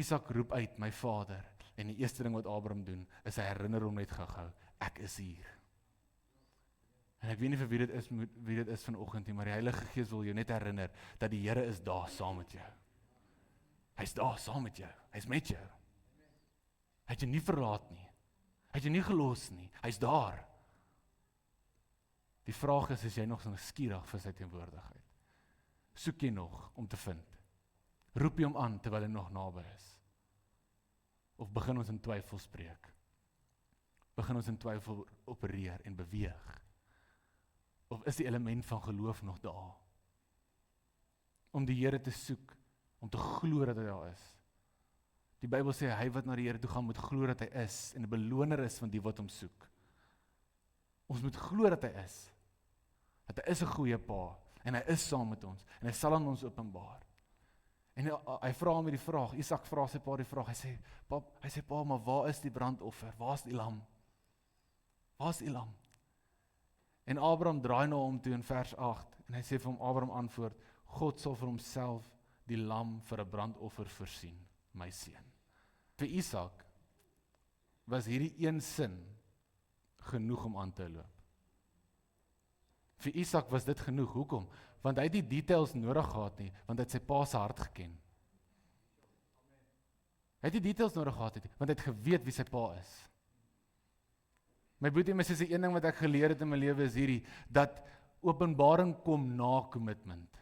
Isak roep uit, my vader, en die eerste ding wat Abraham doen, is hy herinner hom net gou, ek is hier. En ek weet nie vir wie dit is vanoggend nie, maar die Heilige Gees wil jou net herinner, dat die Here is daar saam met jou. Hy is daar saam met jou, hy is met jou. Hy het jou nie verlaat nie, hy het jou nie gelos nie, hy is daar. Die vraag is jy nog so skieurig vir sy teenwoordigheid? Soek jy nog om te vind? Roep jy hom aan terwyl hy nog naby is? Of begin ons in twyfel spreek? Begin ons in twyfel opereer en beweeg? Of is die element van geloof nog daar? Om die Here te soek, om te glo dat hy daar is. Die Bybel sê, hy wat na die Here toe gaan, moet glo dat hy is, en 'n beloner is van die wat hom soek. Ons moet glo dat hy is. Dat hy is 'n goeie pa, en hy is saam met ons, en hy sal aan ons openbaar. En hy vra hom die vraag, Isak vra sy pa die vraag, hy sê, pa, maar waar is die brandoffer? Waar is die lam? Waar is die lam? En Abraham draai na hom toe in vers 8, en hy sê vir hom, Abraham antwoord, God sal vir homself die lam vir 'n brandoffer voorsien, my seun. Vir Isak was hierdie een sin genoeg om aan te loop. Vir Isak was dit genoeg, hoekom? Want hy het die details nodig gehad nie, want hy het sy pa se hart geken. Hy het die details nodig gehad nie, want hy het geweet wie sy pa is. My boetie, my sussie, een ding wat ek geleer het in my lewe is hierdie, dat openbaring kom na commitment.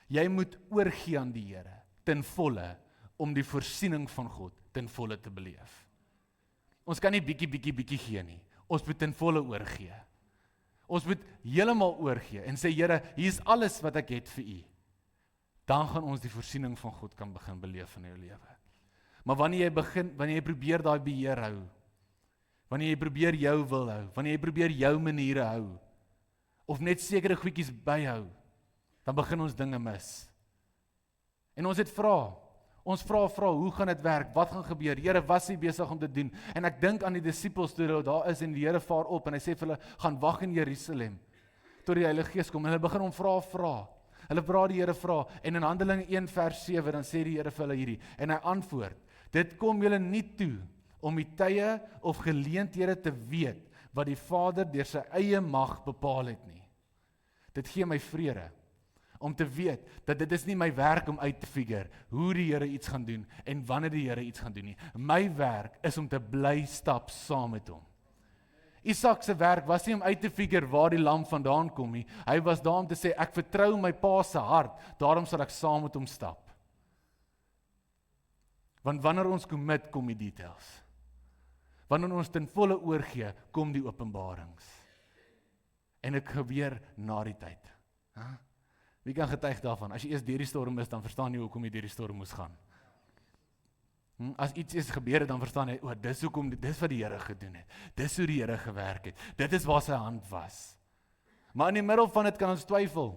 Jy moet oorgee aan die Here, ten volle, om die voorsiening van God ten volle te beleef. Ons kan nie bietjie gee nie, ons moet ten volle oorgee. Ons moet heeltemal oorgee en sê, Here, hier is alles wat ek het vir U. Dan gaan ons die voorsiening van God kan begin beleef in jou lewe. Maar wanneer jy probeer daai beheer hou, wanneer jy probeer jou wil hou, wanneer jy probeer jou maniere hou, of net sekere goedjies byhou, dan begin ons dinge mis. En ons het ons vra, hoe gaan dit werk, wat gaan gebeur, Here, wat is U besig om te doen? En ek dink aan die disippels toe hulle daar is en die Here vaar op, en hy sê vir hulle, gaan wag in Jerusalem, tot die Heilige Gees kom, en hulle begin hom vra, hulle vra die Here vra, en in Handelinge 1 vers 7, dan sê die Here vir hulle hierdie, en hy antwoord, dit kom julle nie toe, om die tye of geleenthede te weet, wat die Vader deur sy eie mag bepaal het nie. Dit gee my vrede, om te weet, dat dit is nie my werk om uit te figure, hoe die Here iets gaan doen, en wanneer die Here iets gaan doen nie. My werk is om te bly stap saam met hom. Isak se werk was nie om uit te figure waar die lam vandaan kom nie, hy was daar om te sê, ek vertrou my pa se hart, daarom sal ek saam met hom stap. Want wanneer ons commit, kom die details. Wanneer ons ten volle oorgee, kom die openbarings. En dit gebeur na die tyd. Wie kan getuig daarvan? As jy eers deur die storm is, dan verstaan jy hoekom jy deur die storm moes gaan. As iets is gebeur, dan verstaan jy, dis hoekom, dis wat die Here gedoen het. Dis hoe die Here gewerk het. Dit is waar sy hand was. Maar in die middel van dit kan ons twyfel.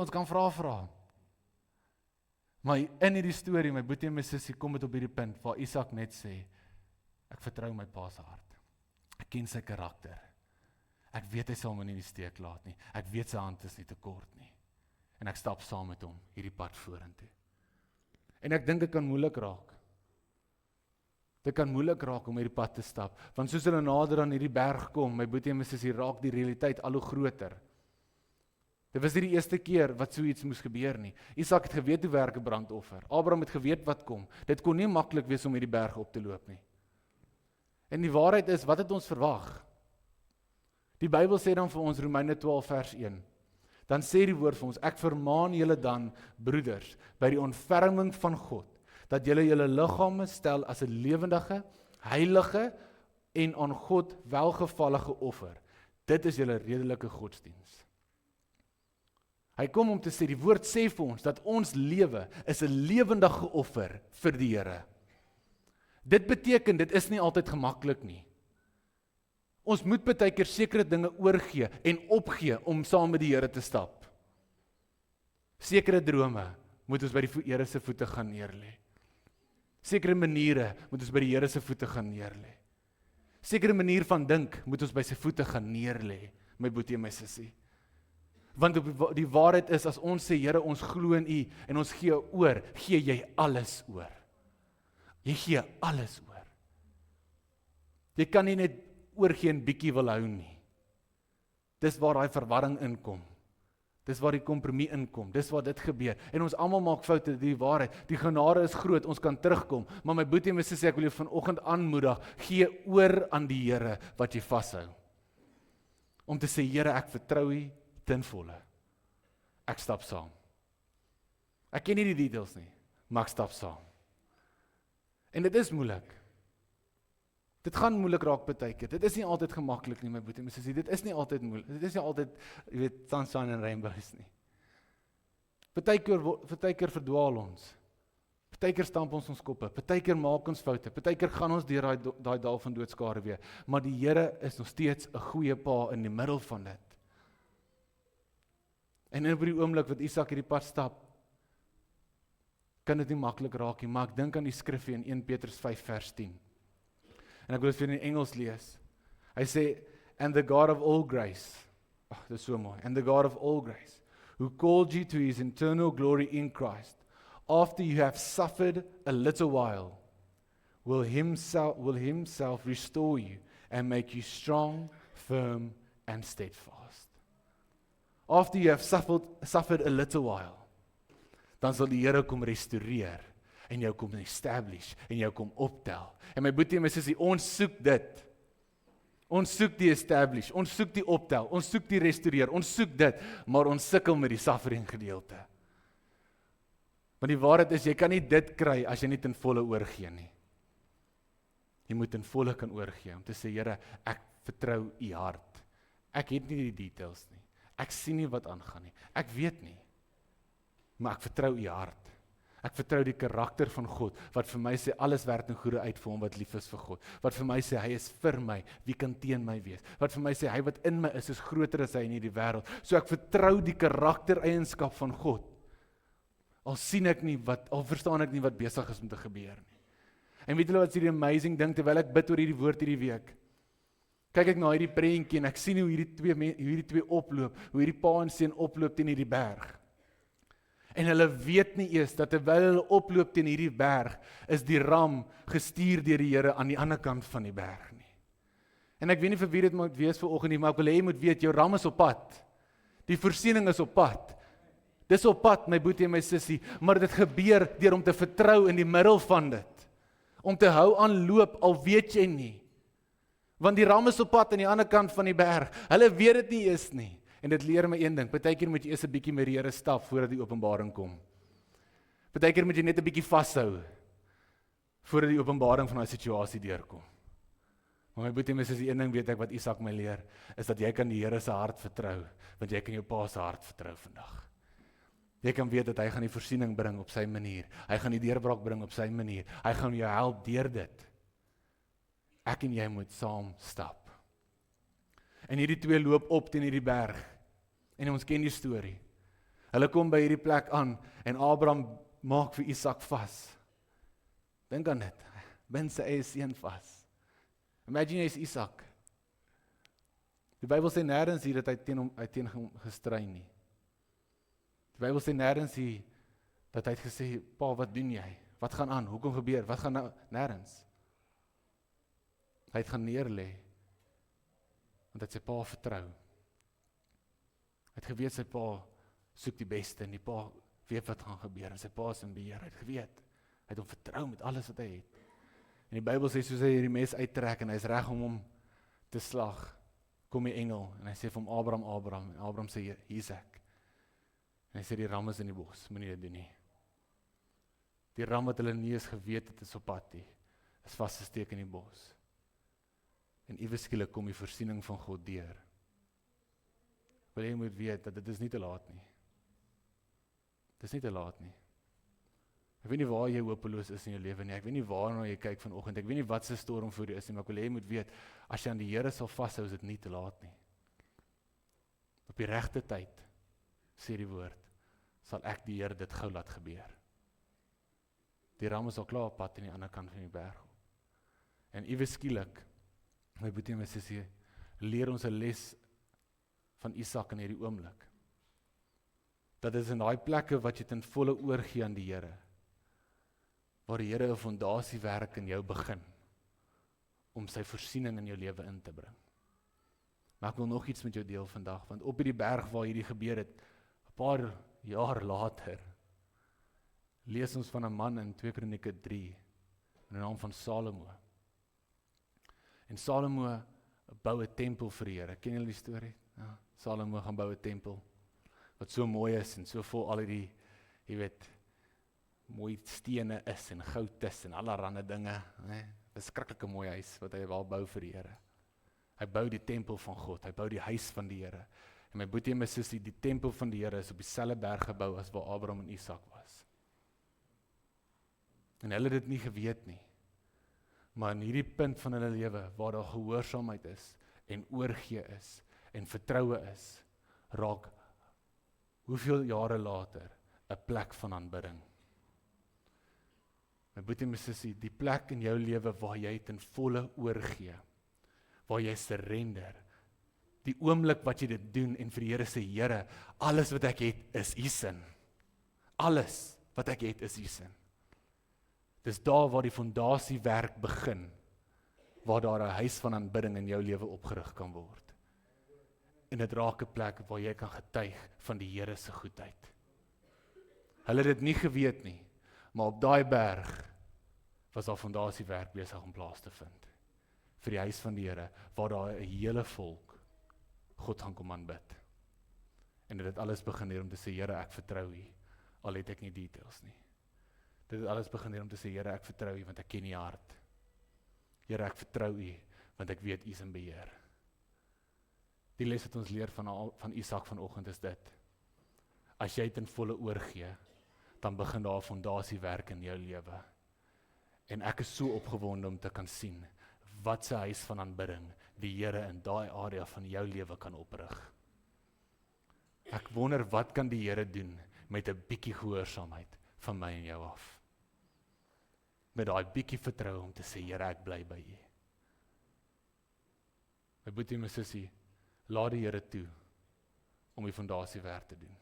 Ons kan vra. Maar in hierdie storie, my boetie en my sussie, kom dit op hierdie punt, waar Isak net sê, ek vertrou my pa se hart. Ek ken sy karakter. Ek weet hy sal my nie in die steek laat nie. Ek weet sy hand is nie te kort nie. En ek stap saam met hom hierdie pad vorentoe. En ek dink dit kan moeilik raak. Dit kan moeilik raak om hierdie pad te stap. Want soos hulle nader aan hierdie berg kom, my boetie en my sussie, raak die realiteit al hoe groter. Dit was nie die eerste keer wat so iets moes gebeur nie. Isak het geweet hoe werk 'n brandoffer. Abraham het geweet wat kom. Dit kon nie maklik wees om hierdie berg op te loop nie. En die waarheid is, wat het ons verwag? Die Bybel sê dan vir ons, Romeine 12 vers 1, dan sê die woord vir ons, ek vermaan julle dan, broeders, by die ontferming van God, dat julle julle liggame stel as 'n lewendige, heilige en aan God welgevallige offer. Dit is julle redelike godsdiens. Hy kom om te sê, die woord sê vir ons, dat ons lewe is 'n lewendige offer vir die Here. Dit beteken, dit is nie altyd gemaklik nie. Ons moet baie keer sekere dinge oorgee en opgee om saam met die Here te stap. Sekere drome moet ons by die Here se voete gaan neerlê. Sekere maniere moet ons by die Here se voete gaan neerlê. Sekere manier van dink moet ons by sy voete gaan neerlê, my boetie en my sussie. Want die waarheid is, as ons sê, Here, ons glo in U, en ons gee oor, gee jy alles oor. Jy gee alles oor. Jy kan nie net oorgee en bietjie wil hou nie. Dis waar daai verwarring inkom. Dis waar die kompromie inkom, dis waar dit gebeur. En ons almal maak foute, die waarheid. Die genade is groot, ons kan terugkom. Maar my boetie en my sussie, ek wil jou vanoggend aanmoedig, gee oor aan die Here wat jy vashou. Om te sê, Here, ek vertrou U ten volle. Ek stap saam. Ek ken nie die details nie, maar ek stap saam. En dit is moeilik. Dit gaan moeilik raak partykeer. Dit is nie altyd gemaklik nie, my boetie en my sussie. Dit is nie altyd moeilik. Dit is nie altyd, jy weet, sunshine and rainbows nie. Partykeer verdwaal ons. Partykeer stamp ons koppe. Partykeer maak ons foute. Partykeer gaan ons deur daai dal van doodskare weer. Maar die Here is nog steeds 'n goeie pa in die middel van dit. En in die oomblik wat Isak hierdie pad stap, kan dit nie maklik raak nie, maar ek dink aan die skrifgie in 1 Petrus 5 vers 10. En ek wil dit vir in Engels lees. Hy sê, and the God of all grace, dit is so mooi, and the God of all grace, who called you to His eternal glory in Christ, after you have suffered a little while, will himself restore you and make you strong, firm, and steadfast. After you have suffered a little while, dan sal die Here kom restoreer, en jou kom establish, en jou kom optel. En my boetie en my sussie, ons soek dit. Ons soek die establish, ons soek die optel, ons soek die restoreer, ons soek dit, maar ons sukkel met die suffering gedeelte. Want die waarheid is, jy kan nie dit kry as jy nie ten volle oorgee nie. Jy moet ten volle kan oorgee, om te sê, Here, ek vertrou U hart. Ek het nie die details nie. Ek sien nie wat aangaan nie. Ek weet nie. Maar ek vertrou U hart. Ek vertrou die karakter van God, wat vir my sê, alles werk ten goeie uit vir hom wat lief is vir God. Wat vir my sê, hy is vir my, wie kan teen my wees? Wat vir my sê, hy wat in my is groter as hy in hierdie wêreld. So ek vertrou die karaktereienskap van God. Al sien ek nie al verstaan ek nie wat besig is om te gebeur nie. En weet julle wat is hierdie amazing ding, terwyl ek bid oor hierdie woord hierdie week, kyk ek na hierdie prentjie en ek sien hoe hierdie twee oploop, hoe hierdie pa en seun oploop teen hierdie berg. En hulle weet nie eers, dat terwyl hulle oploop teen hierdie berg, is die ram gestuur deur die Here aan die ander kant van die berg nie. En ek weet nie vir wie dit moet wees vanoggend nie, maar ek wil hê jy moet weet, jou ram is op pad. Die voorsiening is op pad. Dis op pad, my boetie en my sussie, maar dit gebeur deur om te vertrou in die middel van dit. Om te hou aan loop, al weet jy nie. Want die ram is op pad aan die ander kant van die berg. Hulle weet dit nie eens nie. En dit leer my een ding, partykeer moet jy eers 'n bietjie met die Here stap, voordat die openbaring kom. Partykeer moet jy net 'n bietjie vashou, voordat die openbaring van daai situasie deurkom. Maar my boetie, mis is die een ding weet ek wat Isak my leer, is dat jy kan die Here se hart vertrou, want jy kan jou pa se hart vertrou vandag. Jy kan weet dat hy gaan die voorsiening bring op sy manier, hy gaan die deurbraak bring op sy manier, hy gaan jou help deur dit. Ek en jy moet saam stap. En hierdie twee loop op teen hierdie berg, en ons ken die storie. Hulle kom by hierdie plek aan, en Abraham maak vir Isak vas. Dink aan dit, bind sy eie seun vas. Imagine jy is Isak. Die Bybel sê nêrens hier dat hy teen hom gestry nie. Die Bybel sê nêrens hier dat hy het gesê, pa, wat doen jy? Wat gaan aan? Hoekom gebeur? Wat gaan nou? Nêrens. Hy het gaan neerlê, want hy het sy pa vertrou. Hy het geweet sy pa soek die beste, en die pa weet wat gaan gebeur, en sy pa is in beheer, hy het geweet. Hy het hom vertrou met alles wat hy het. En die Bybel sê, soos hy die mes uittrek, en hy is reg om hom te slag, kom die engel, en hy sê vir hom, Abraham, en Abraham sê, hier's ek. En hy sê, die ram is in die bos, moenie dit doen nie. Die ram wat hulle nie eens geweet het, is op pad nie, is vasgesteek in die bos. En iewes skielik kom die voorsiening van God deur. Wil jy moet weet, dat dit is nie te laat nie. Dit is nie te laat nie. Ek weet nie waar jy hopeloos is in jou lewe nie, ek weet nie waarna jy kyk vanoggend, ek weet nie wat se storm voor jou is nie, maar ek wil jy moet weet, as jy aan die Here sal vashou, is dit nie te laat nie. Op die regte tyd, sê die woord, sal ek die Here dit gou laat gebeur. Die ram is al klaar op pad aan die ander kant van die berg. En iewes skielik, my boetie en my sussie, leer ons 'n les van Isak in hierdie oomblik. Dat is in daai plekke wat jy ten volle oorgee aan die Here, waar die Here 'n fondasiewerk in jou begin, om sy voorsiening in jou lewe in te bring. Maar ek wil nog iets met jou deel vandag, want op hierdie berg waar hierdie gebeur het, 'n paar jaar later, lees ons van 'n man in 2 Kronieke 3, in die naam van Salomo. En Salomo bou 'n tempel vir die Here. Ken julle die storie? Ja, Salomo gaan bou 'n tempel, wat so mooi is, en so vol al die, jy weet, mooi stene is, en goud is, en allerlei dinge, né? Beskriklike mooi huis, wat hy wil bou vir die Here. Hy bou die tempel van God, hy bou die huis van die Here. En my boetie en my sussie, die tempel van die Here is op dieselfde berg gebou as waar Abraham en Isak was. En hulle het dit nie geweet nie. Maar in hierdie punt van hulle lewe, waar daar gehoorsaamheid is, en oorgee is, en vertroue is, raak, hoeveel jare later, 'n plek van aanbidding. My boetie en my sussie, die plek in jou lewe waar jy ten volle oorgee, waar jy surrender, die oomblik wat jy dit doen en vir die Here sê, Here, alles wat ek het is U sin. Alles wat ek het is U sin. Dis daar waar die fondasiewerk begin, waar daar 'n huis van aanbidding in jou lewe opgerig kan word. En dit raak 'n plek waar jy kan getuig van die Here se goedheid. Hulle het dit nie geweet nie, maar op daai berg was daar fondasiewerk besig om plaas te vind. Vir die huis van die Here, waar daar 'n hele volk God gaan kom aanbid. En dit het alles begin hier om te sê, Here, ek vertrou U, al het ek nie details nie. Dit het alles begin hier om te sê, Here, ek vertrou U, want ek ken U hart. Here, ek vertrou U, want ek weet U is in beheer. Die les wat ons leer van Isak vanoggend is dit. As jy ten volle oorgee, dan begin daar 'n fondasiewerk in jou lewe. En ek is so opgewonde om te kan sien, wat se huis van aanbidding die Here in daai area van jou lewe kan oprig. Ek wonder, wat kan die Here doen met 'n bietjie gehoorsaamheid van my en jou af? Met daai bietjie vertroue om te sê, Here, ek bly by U. My boetie en my sussie, laat die Here toe om die fondasiewerk te doen.